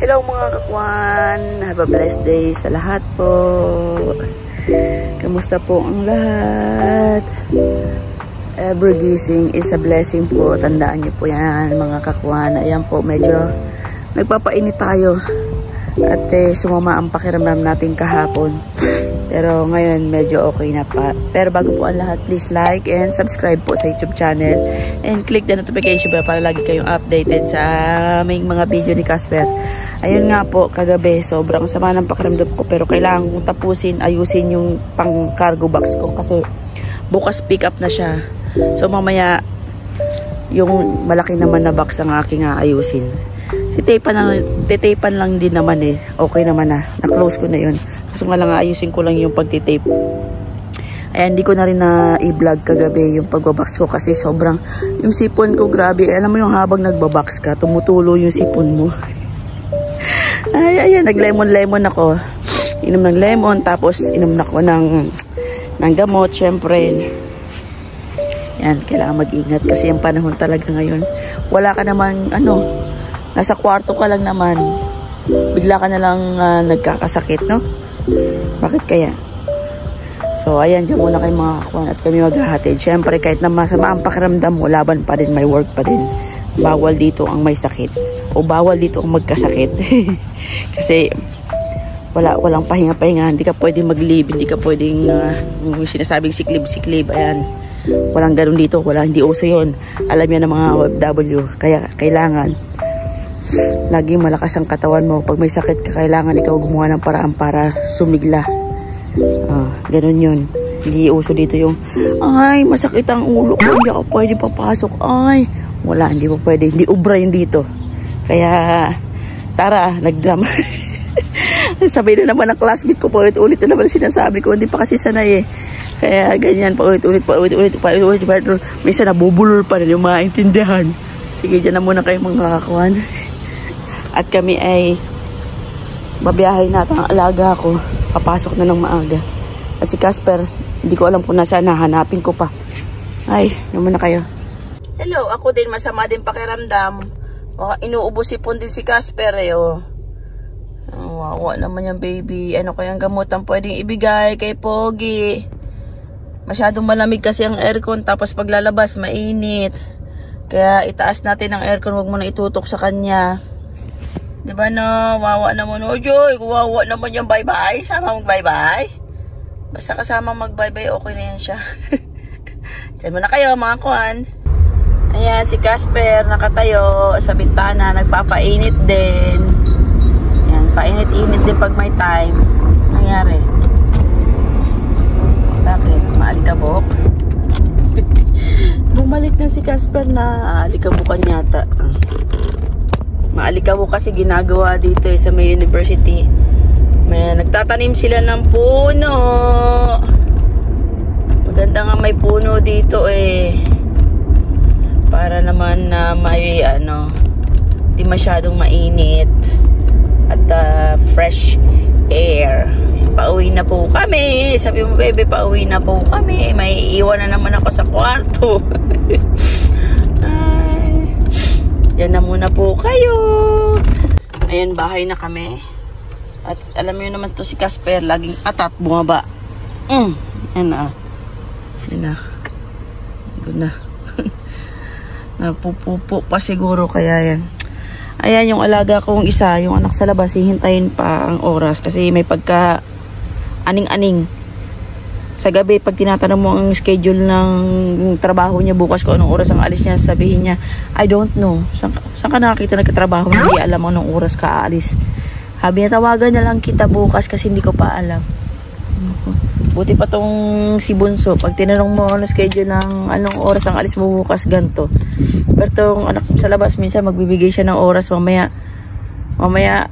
Hello mga kakwan, have a blessed day sa lahat po. Kamusta po ang lahat? Every gising is a blessing po. Tandaan niyo po yan mga kakwan. Ayan po, medyo nagpapainit tayo. At sumama ang pakiramdam natin kahapon. Pero ngayon medyo okay na pa. Pero bago po ang lahat, please like and subscribe po sa YouTube channel. And click the notification bell para lagi kayong updated sa aming mga video ni Casper. Ayun nga po, kagabi, sobrang sama ng pakiramdam ko. Pero kailangan kong tapusin, ayusin yung pang cargo box ko. Kasi bukas pick up na siya. So mamaya, yung malaki naman na box ang aking ayusin. Titapan lang din naman eh. Okay naman na. Na-close ko na yun. Kaso nga lang ayusin ko lang yung pagtitape. Ayan, hindi ko na rin na i-vlog kagabi yung pagbabox ko kasi sobrang yung sipon ko grabe. Alam mo yung habang nagbabox ka, tumutulo yung sipon mo. Ay, ayan, nag-lemon ako. Inom ng lemon, tapos inom na ako ng gamot, syempre. Yan, kailangan mag-ingat kasi yung panahon talaga ngayon. Wala ka naman, nasa kwarto ka lang naman. Bigla ka na lang nagkakasakit, no? Bakit kaya? So, ayan, dyan muna kayo mga kakwan at kami maghahatid. Siyempre, kahit na masama ang pakiramdam mo, laban pa din, may work pa din. Bawal dito ang may sakit. O bawal dito ang magkasakit. Kasi, walang pahinga-pahinga. Hindi ka pwedeng mag-leave. Hindi ka pwedeng, sinasabing siklib-siklib. Ayan. Walang ganun dito. Hindi uso yun. Alam yan ng mga OFW. Kaya, kailangan laging malakas ang katawan mo. Pag may sakit ka, kailangan ikaw gumawa ng paraan para sumigla. Ganun yun. Hindi uso dito yung, ay, masakit ang ulo ko, hindi ako pwede papasok. Ay, wala, hindi mo pwede. Hindi ubra yun dito. Kaya, tara, nagdrama. Sabay na naman ang classmate ko, paulit-ulit na naman sinasabi ko. Hindi pa kasi sanay eh. Kaya, ganyan, paulit-ulit. Minsan nabubulol pa rin yung maintindihan. Sige, dyan na muna kayo mga kakuan. At kami ay babiyahin natin ang alaga ko. Papasok na ng maaga. At si Casper, hindi ko alam kung nasaan, hahanapin ko pa. Ay, naman na kayo. Hello, ako din masama din pakiramdam. Inuubos sipon din si Casper eh. Wawa naman yung baby. Ano kayang gamot ang pwedeng ibigay kay Pogi? Masyadong malamig kasi ang aircon, tapos paglalabas mainit. Kaya itaas natin ang aircon, wag mo na itutok sa kanya. Diba no? Wawa naman. O Joy, wawa naman yung bye-bye. Sama mag-bye-bye. Basta kasama mag-bye-bye, okay na yan siya. Diyan muna kayo mga kuwan. Ayan, si Casper nakatayo sa bintana. Nagpapainit din. Ayan, painit-init din pag may time. Nangyari? Bakit? Maalikabok? Bumalik na si Casper na alikabukan yata. Maalikabok kasi ginagawa dito sa may university. May nagtatanim sila ng puno. Maganda nga may puno dito eh. Para naman na may di masyadong mainit at fresh air. Pauwi na po kami. Sabi mo, bebe, pauwi na po kami. May iwan na naman ako sa kwarto. Diyan na muna po kayo. Ayan, bahay na kami. At alam niyo naman to si Casper, laging atat, bumaba. Ayan na. Ayan na. Doon na. Napupupo pa siguro kaya yan. Ayan yung alaga kong isa, yung anak sa labas, hihintayin pa ang oras kasi may pagka aning-aning. Sa gabi, pag tinatanong mo ang schedule ng trabaho niya bukas kung anong oras ang alis niya, sabihin niya, I don't know. Saan ka nakakita nagkatrabaho? Hindi alam anong oras ka aalis. Sabi niya, tawagan na lang kita bukas kasi hindi ko pa alam. Buti pa tong si Bunso. Pag tinanong mo anong schedule ng anong oras ang alis mo bukas, ganito. Pero tong anak sa labas, minsan magbibigay siya ng oras mamaya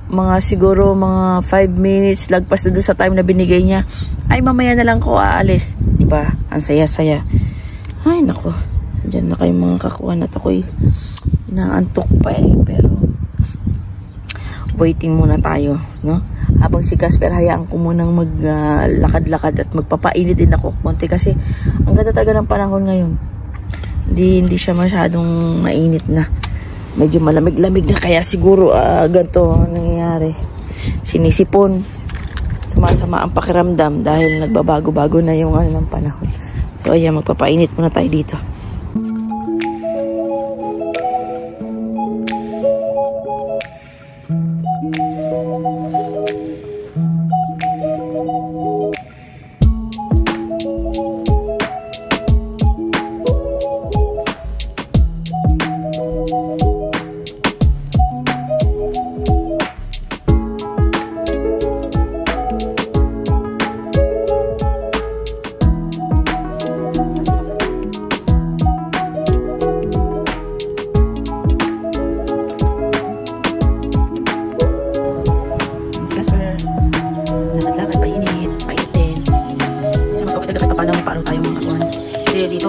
mga siguro mga 5 minutes lagpas na doon sa time na binigay niya. Ay, mamaya na lang ko aalis. Diba? Ang saya-saya. Ay, nako. Diyan na kayo mga kakuan at ako'y inaantok pa eh. Pero waiting muna tayo, no? Habang si Casper, hayaan ko munang maglakad-lakad at magpapainit din ako konti kasi ang ganda talaga ng panahon ngayon. Hindi siya masyadong mainit na. Medyo malamig-lamig na kaya siguro ganito nangyayari. nangyayari. Sinisipon. Sumasama ang pakiramdam dahil nagbabago-bago na yung ng panahon. So ayan, magpapainit muna tayo dito.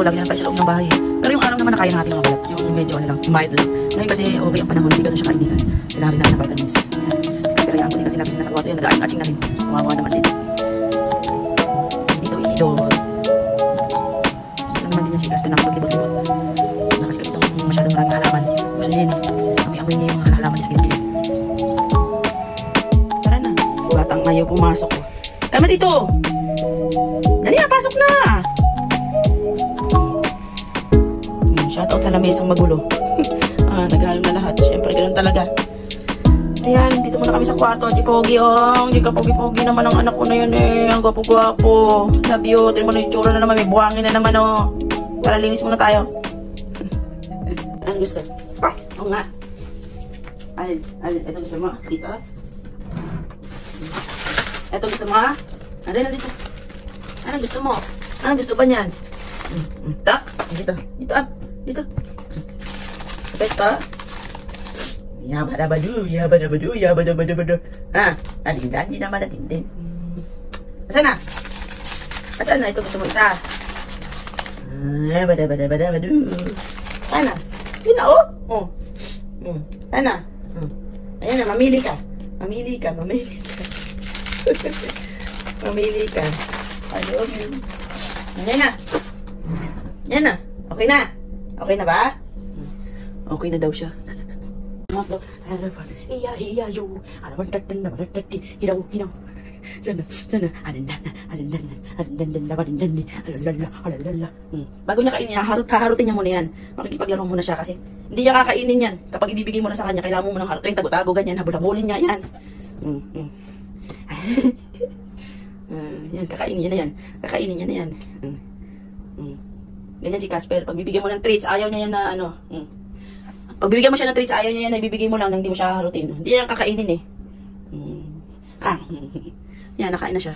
Lagi na tayo sa loob ng bahay. Pero yung araw naman na kaya natin mga balat. Yung medyo ano lang, mild lang. Ngayon kasi okay ang panahon, hindi ganun siya kainitan. Kailangan rin natin ng vitamins. Pero yan po din kasi natin nasa kwarto yan, nag-aaching na rin. Kawawa naman din. Dito idol. Ano naman din yan si Casper, nakapag-libot-libot. Kasi itong masyadong maraming halaman. Gusto niya yun. Amoy-amoy niya yung halaman niya sa gilid. Tara na. Batang ayaw pumasok ko. Tama dito! Dali na, pasok na! Shoutout sa lamesang magulo. Naghalong na lahat. Siyempre, ganoon talaga. Ayan, dito muna kami sa kwarto. Si Pogi, oh. Hindi ka Pogi-Pogi naman ang anak ko na yun, eh. Ang gwapo-gwapo. Love you. Tignan mo na yung tsura na naman. May buhangin na naman, oh. Tara, linis muna tayo. Ano gusto? Oo nga. Alin? Ito gusto mo? Dito? Ito gusto mo, ha? Alin, dito. Anong gusto mo? Anong gusto ba niyan? Tak? Dito. Dito, ah. Dito. Pesta. Yabadabadu. Adin naman natin din. Asan na? Asan na? Ito gusto mo isa. Yabadabadu. Ayan na. Yun na, oh. Ayan na. Ayan na, mamili ka. Mamili ka. I love you. Ayan na. Yan na. Okay na. Okay na ba? Okay na daw siya. Bago niya kainin, haharutin niya muna yan. Makikipaglaro muna siya kasi hindi niya kakainin yan. Kapag ibibigay mo na sa kanya, kailangan mo munang harutin. Tago-tago ganyan, habol-habulin niya yan. Yan, kakainin niya na yan. Kakainin niya na yan. Ganyan si Casper. Pag bibigyan mo ng treats, ayaw niya yan na ano. Pag bibigyan mo siya ng treats, ayaw niya yan na ibibigay mo lang nang hindi mo siya harutin. Hindi yan kakainin eh. Yan, nakain na siya.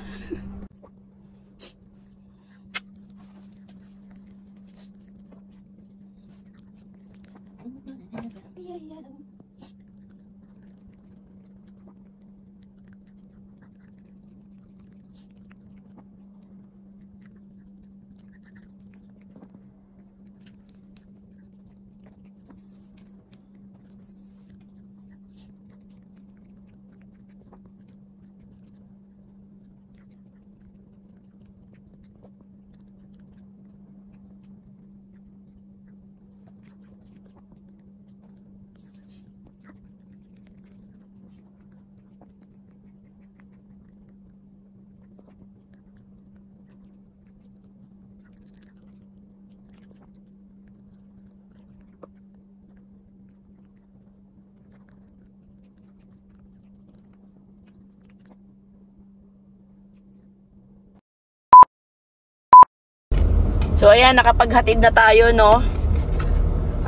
So ayan, nakapaghatid na tayo, no?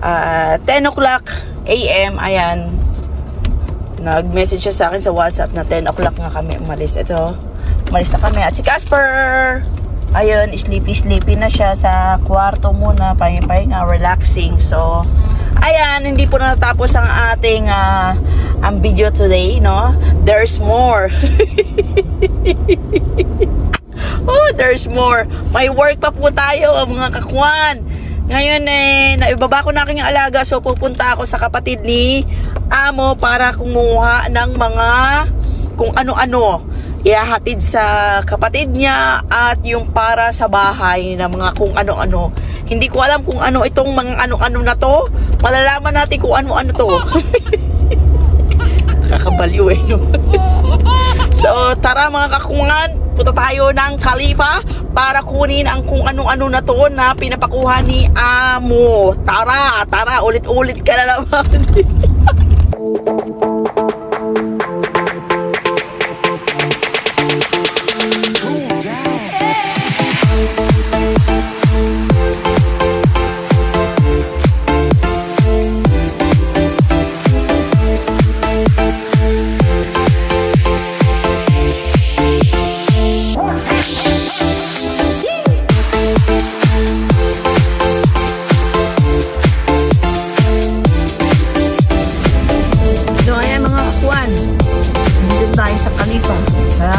10 o'clock AM, ayan. Nag-message siya sa akin sa WhatsApp na 10 o'clock nga kami umalis. Ito, umalis na kami. At si Casper, ayun, sleepy na siya sa kwarto muna, pahinga, relaxing. So, ayan, hindi po na natapos ang ating ang video today, no? There's more. Oh, there's more. May work pa po tayo, mga kakwan. Ngayon naibaba ko na aking alaga, so pupunta ako sa kapatid ni Amo para kumuha ng mga kung ano-ano. Ihahatid sa kapatid niya at yung para sa bahay na mga kung ano-ano. Hindi ko alam kung ano itong mga ano-ano na to. Malalaman natin kung ano-ano to. Kakabaliw eh, no? So, tara mga kakungan, punta tayo ng Khalifa para kunin ang kung anong-ano na to na pinapakuha ni Amo. Tara, tara, ulit-ulit ka na naman.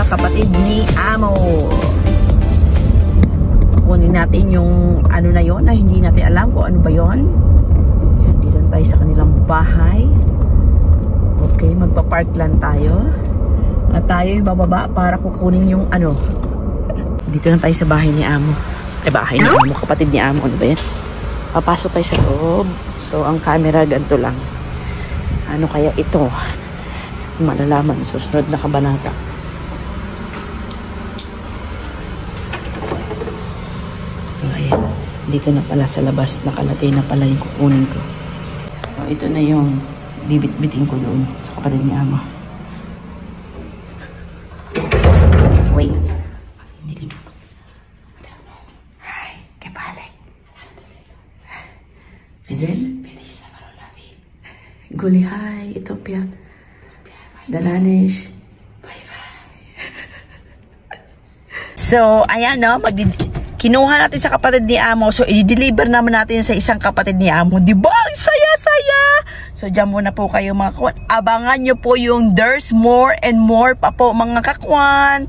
Kapatid ni Amo. Kunin natin yung ano na yon na hindi natin alam kung ano ba yon. Yan, dito tayo sa kanilang bahay. Okay, magpa-park lang tayo. At tayo bababa para kukunin yung ano. Dito na tayo sa bahay ni Amo. Ay, bahay ni Amo, kapatid ni Amo. Ano ba yan? Papasok tayo sa loob. So, ang camera ganito lang. Ano kaya ito? Malalaman susunod na kabanata. Dito na pala sa labas, nakalagay na pala yung kukunin ko. So, ito na yung bibit-bitin ko doon sa kapatid ni Ama. Wait. Hi, ¿qué vale? Vizen? Guli, hi, Ethiopia. Dalanesh. Bye-bye. So, ayan no, kinuha natin sa kapatid ni Amo. So, i-deliver naman natin sa isang kapatid ni Amo. Diba? Saya-saya! So, dyan muna po kayo mga kakwan. Abangan nyo po yung there's more and more pa po mga kakwan.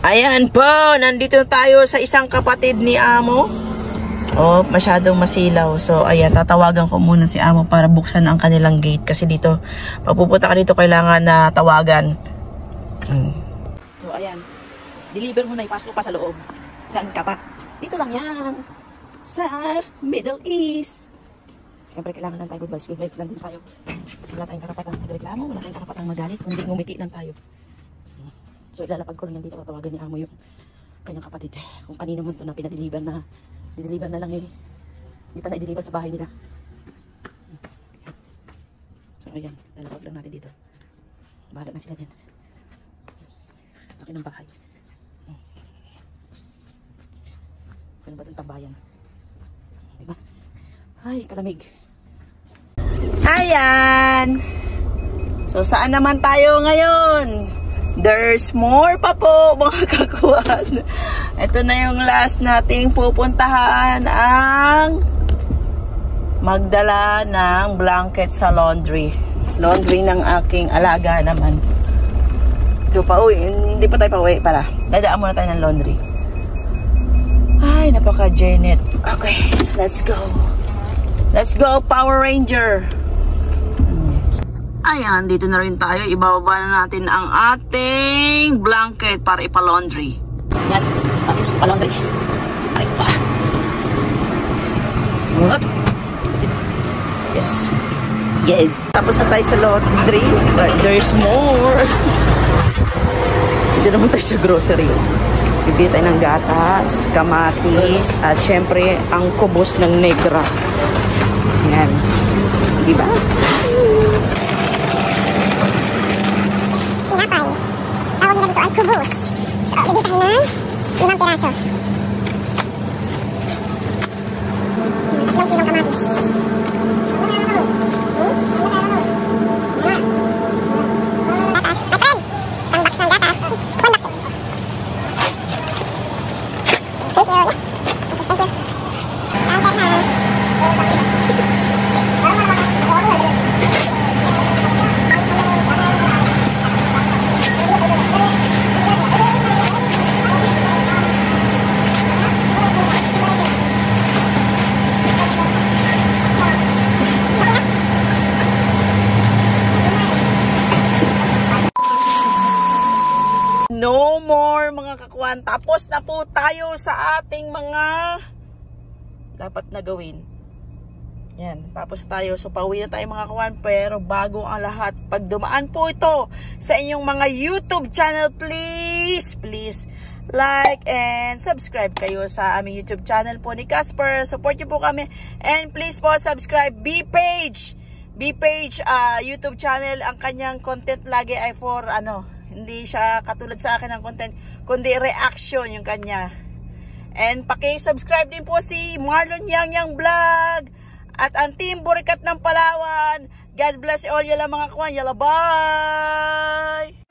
Ayan po, nandito tayo sa isang kapatid ni Amo. Oh, masyadong masilaw. So, ayan, tatawagan ko muna si Amo para buksan ang kanilang gate. Kasi dito, pagpupunta ka dito, kailangan na tawagan. So, ayan. Deliver mo na, ipasok pa sa loob. Saan ka pa? Dito lang yan. Sa Middle East. Siyempre, kailangan lang tayo good vibes. Good vibes lang din tayo. Wala tayong karapatang magreklamo, wala tayong karapatang magalit. Hindi ngumiti lang tayo. So, ilalapag ko lang yan dito. Tatawagan ni Amo yung kanyang kapatid. Kung kanino mo ito na pinadeliver na. Dideliver na lang eh. Hindi pa na-deliver sa bahay nila. So, ayan. Lalapag lang natin dito. Bahala na sila dyan. Laki ng bahay. Ano ba itong tambayan? Diba? Ay, kalamig. Ayan! So, saan naman tayo ngayon? There's more pa po mga kakuan. Ito na yung last nating pupuntahan, ang magdala ng blanket sa laundry. Laundry ng aking alaga naman. Ito pa, uy, hindi pa tayo pa uwi pala. Dadaan muna tayo ng laundry. Ay, napaka-Janet. Okay, let's go. Let's go, Power Ranger. Ayan, dito na rin tayo. Ibababa na natin ang ating blanket para ipa-laundry. Yan, ipa-laundry. Ay pa. Yes. Yes. Tapos na tayo sa laundry. There's more. Dito naman tayo sa grocery. Bibili tayo ng gatas, kamatis, at syempre ang kubos ng negra. Yan. Diba? Kubos. So, bibili tayo ng 5 piraso. 3 kilong kamatis. kawan, tapos na po tayo sa ating mga dapat na gawin. Yan, tapos tayo. So, pauwi na tayo mga kawan. Pero bago ang lahat, pag dumaan po ito sa inyong mga YouTube channel, please like and subscribe kayo sa aming YouTube channel po ni Casper. Support niyo po kami. And please po subscribe B-Page YouTube channel. Ang kanyang content lagi ay for hindi siya katulad sa akin ng content, kundi reaction yung kanya. And paki-subscribe din po si Marlon Yang Vlog at ang Team Burikat ng Palawan. God bless all yala mga kawan. Yala, bye!